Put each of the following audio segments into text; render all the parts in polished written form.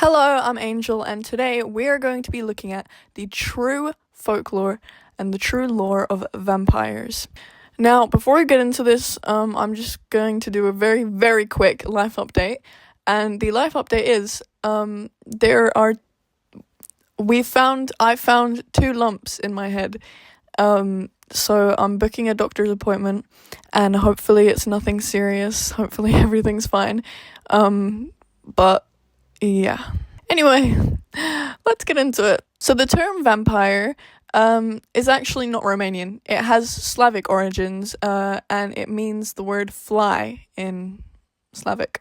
Hello, I'm Angel, and today we are going to be looking at the true folklore and the true lore of vampires. Now, before we get into this, I'm just going to do a very, very quick life update. And the life update is, I found 2 lumps in my head. So I'm booking a doctor's appointment, and hopefully it's nothing serious. Hopefully everything's fine. But yeah. Anyway, let's get into it. So the term vampire is actually not Romanian. It has Slavic origins, and it means the word fly in Slavic.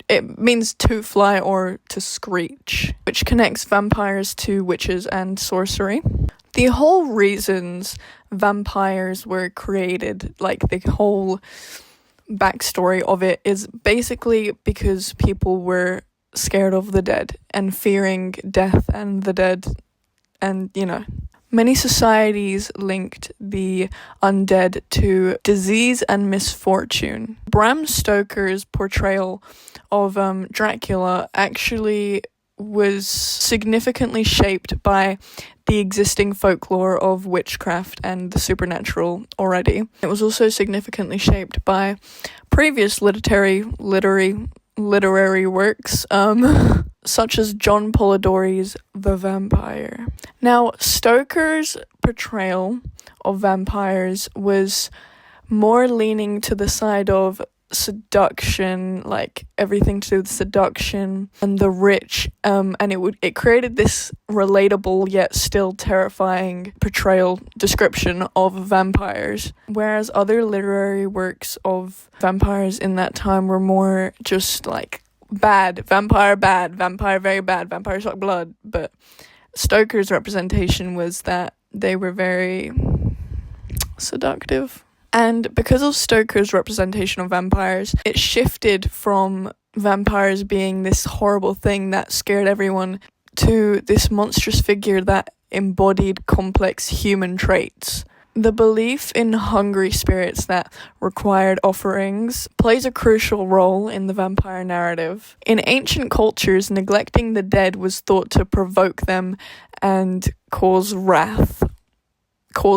It means to fly or to screech, which connects vampires to witches and sorcery. The whole reasons vampires were created, like the whole backstory of it, is basically because people were scared of the dead and fearing death and the dead, and many societies linked the undead to disease and misfortune. Bram Stoker's portrayal of Dracula actually was significantly shaped by the existing folklore of witchcraft and the supernatural already. It was also significantly shaped by previous literary works, such as John Polidori's The Vampire. Now, Stoker's portrayal of vampires was more leaning to the side of seduction, like everything to do with seduction and the rich, and it created this relatable yet still terrifying description of vampires, whereas other literary works of vampires in that time were more just like bad, vampire very bad, vampire suck blood. But Stoker's representation was that they were very seductive. And because of Stoker's representation of vampires, it shifted from vampires being this horrible thing that scared everyone to this monstrous figure that embodied complex human traits. The belief in hungry spirits that required offerings plays a crucial role in the vampire narrative. In ancient cultures, neglecting the dead was thought to provoke them and cause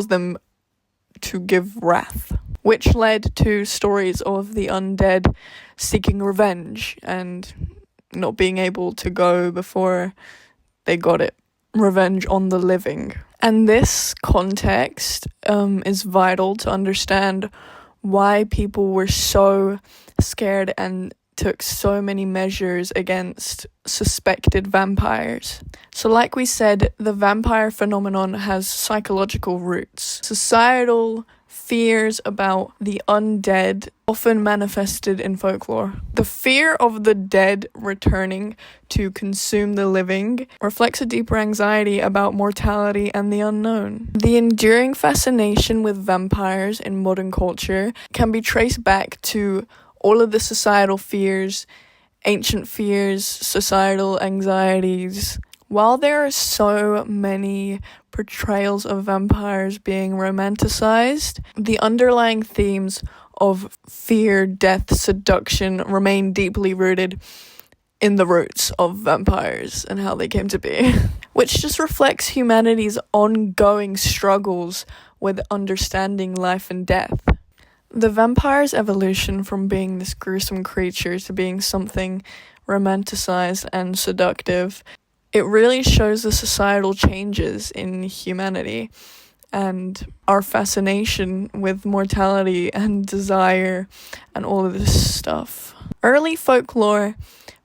them to give wrath, which led to stories of the undead seeking revenge and not being able to go before they got it. Revenge on the living. And this context is vital to understand why people were so scared and took so many measures against suspected vampires. So like we said, the vampire phenomenon has psychological roots. Societal fears about the undead often manifested in folklore. The fear of the dead returning to consume the living reflects a deeper anxiety about mortality and the unknown. The enduring fascination with vampires in modern culture can be traced back to all of the societal fears, ancient fears, societal anxieties. While there are so many portrayals of vampires being romanticized, the underlying themes of fear, death, seduction remain deeply rooted in the roots of vampires and how they came to be, which just reflects humanity's ongoing struggles with understanding life and death. The vampire's evolution from being this gruesome creature to being something romanticized and seductive, it really shows the societal changes in humanity and our fascination with mortality and desire and all of this stuff. Early folklore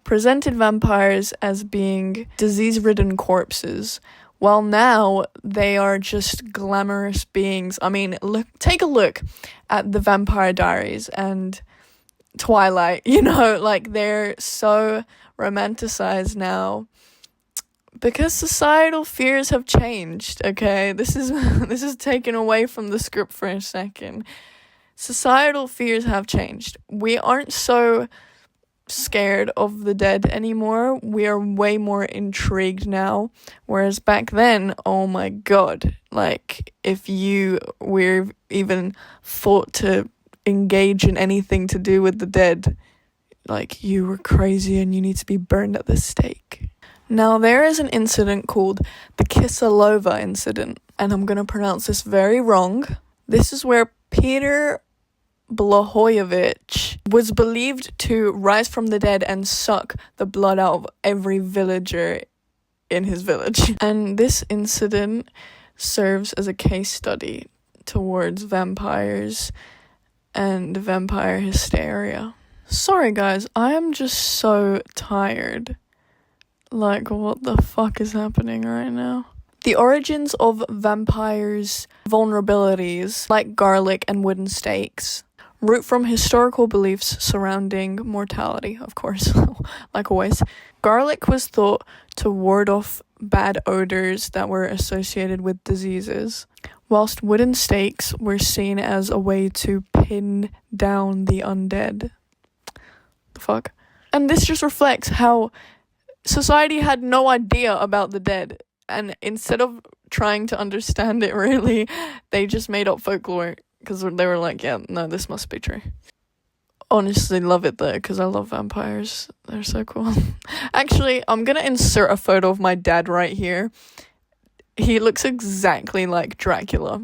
presented vampires as being disease-ridden corpses, while now they are just glamorous beings. I mean, take a look at the Vampire Diaries and Twilight, they're so romanticized now because societal fears have changed, okay? This is taken away from the script for a second. Societal fears have changed. We aren't so scared of the dead anymore. We are way more intrigued now, whereas back then, oh my god, if you were even thought to engage in anything to do with the dead, you were crazy and you need to be burned at the stake. Now, there is an incident called the Kisilova incident, and I'm going to pronounce this very wrong. This is where Peter Blahojevich was believed to rise from the dead and suck the blood out of every villager in his village. And this incident serves as a case study towards vampires and vampire hysteria. Sorry guys, I am just so tired. Like, what the fuck is happening right now? The origins of vampires' vulnerabilities, like garlic and wooden stakes, root from historical beliefs surrounding mortality, of course, like always. Garlic was thought to ward off bad odors that were associated with diseases, whilst wooden stakes were seen as a way to pin down the undead. The fuck? And this just reflects how society had no idea about the dead, and instead of trying to understand it really, they just made up folklore, because they were like, yeah, no, this must be true. Honestly, love it though, because I love vampires. They're so cool. Actually, I'm gonna insert a photo of my dad right here. He looks exactly like Dracula.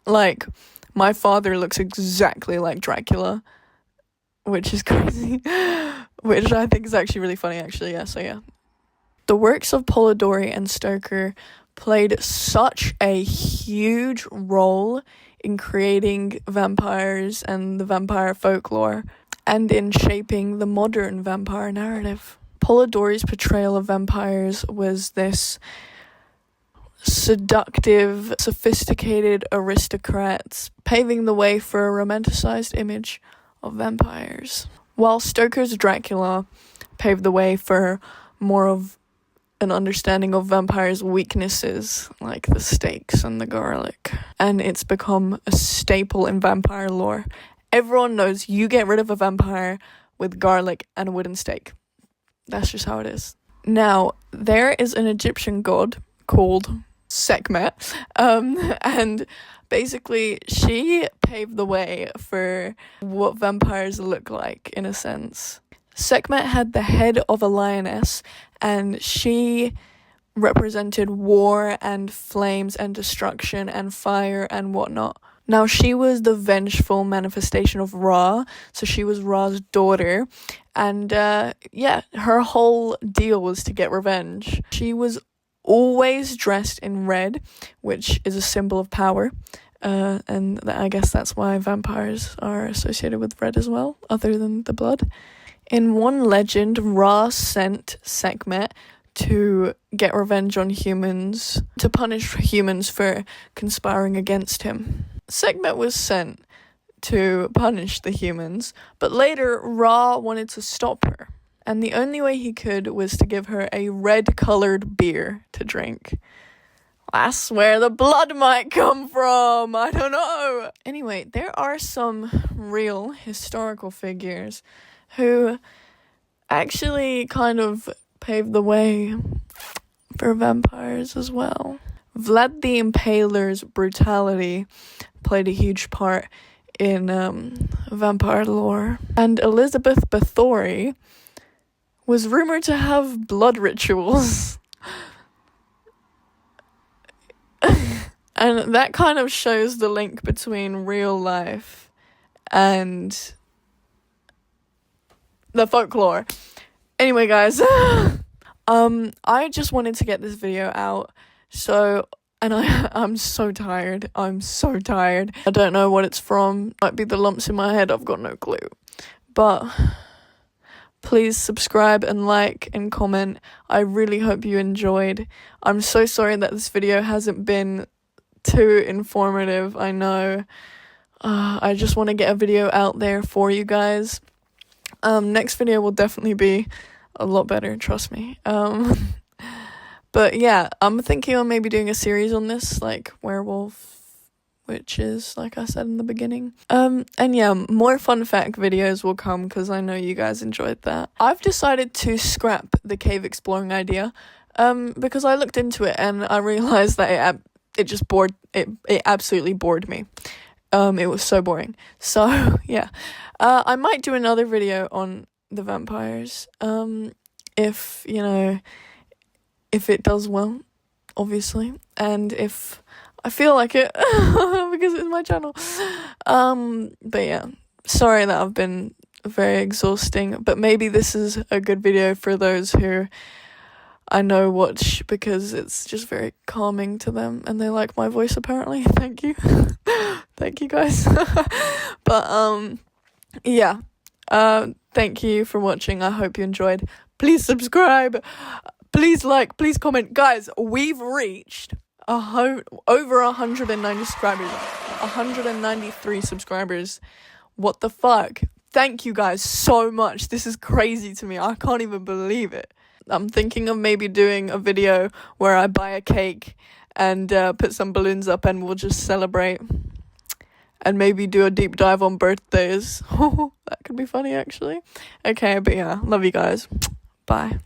Like, my father looks exactly like Dracula, which is crazy. Which I think is actually really funny, actually, yeah, so yeah. The works of Polidori and Stoker played such a huge role in creating vampires and the vampire folklore, and in shaping the modern vampire narrative. Polidori's portrayal of vampires was this seductive, sophisticated aristocrats, paving the way for a romanticized image of vampires, while Stoker's Dracula paved the way for more of an understanding of vampires' weaknesses, like the stakes and the garlic. And it's become a staple in vampire lore. Everyone knows you get rid of a vampire with garlic and a wooden stake. That's just how it is. Now, there is an Egyptian god called Sekhmet, and basically she paved the way for what vampires look like, in a sense. Sekhmet had the head of a lioness, and she represented war and flames and destruction and fire and whatnot. Now, she was the vengeful manifestation of Ra, so she was Ra's daughter, and her whole deal was to get revenge. She was always dressed in red, which is a symbol of power, and I guess that's why vampires are associated with red as well, other than the blood. In one legend, Ra sent Sekhmet to get revenge on humans, to punish humans for conspiring against him. Sekhmet was sent to punish the humans, but later Ra wanted to stop her, and the only way he could was to give her a red-colored beer to drink. That's where the blood might come from, I don't know. Anyway, there are some real historical figures who actually kind of paved the way for vampires as well. Vlad the Impaler's brutality played a huge part in vampire lore. And Elizabeth Bathory was rumored to have blood rituals. And that kind of shows the link between real life and the folklore. Anyway, guys, I just wanted to get this video out, and I'm so tired. I don't know what it's from. Might be the lumps in my head, I've got no clue. But please subscribe and like and comment. I really hope you enjoyed. I'm so sorry that this video hasn't been too informative, I know. I just want to get a video out there for you guys. Next video will definitely be a lot better, trust me. But yeah, I'm thinking on maybe doing a series on this, like werewolf witches, like I said in the beginning. And yeah, more fun fact videos will come, because I know you guys enjoyed that. I've decided to scrap the cave exploring idea, because I looked into it and I realized that it absolutely bored me. It was so boring. So yeah, I might do another video on the vampires, if, if it does well, obviously, and if I feel like it, because it's my channel. But yeah, sorry that I've been very exhausting, but maybe this is a good video for those who I know watch, because it's just very calming to them and they like my voice apparently. Thank you. Thank you guys. But yeah, thank you for watching. I hope you enjoyed. Please subscribe, please like, please comment. Guys, we've reached over 190 subscribers, 193 subscribers. What the fuck? Thank you guys so much. This is crazy to me. I can't even believe it. I'm thinking of maybe doing a video where I buy a cake and put some balloons up and we'll just celebrate. And maybe do a deep dive on birthdays. That could be funny, actually. Okay, but yeah, love you guys. Bye.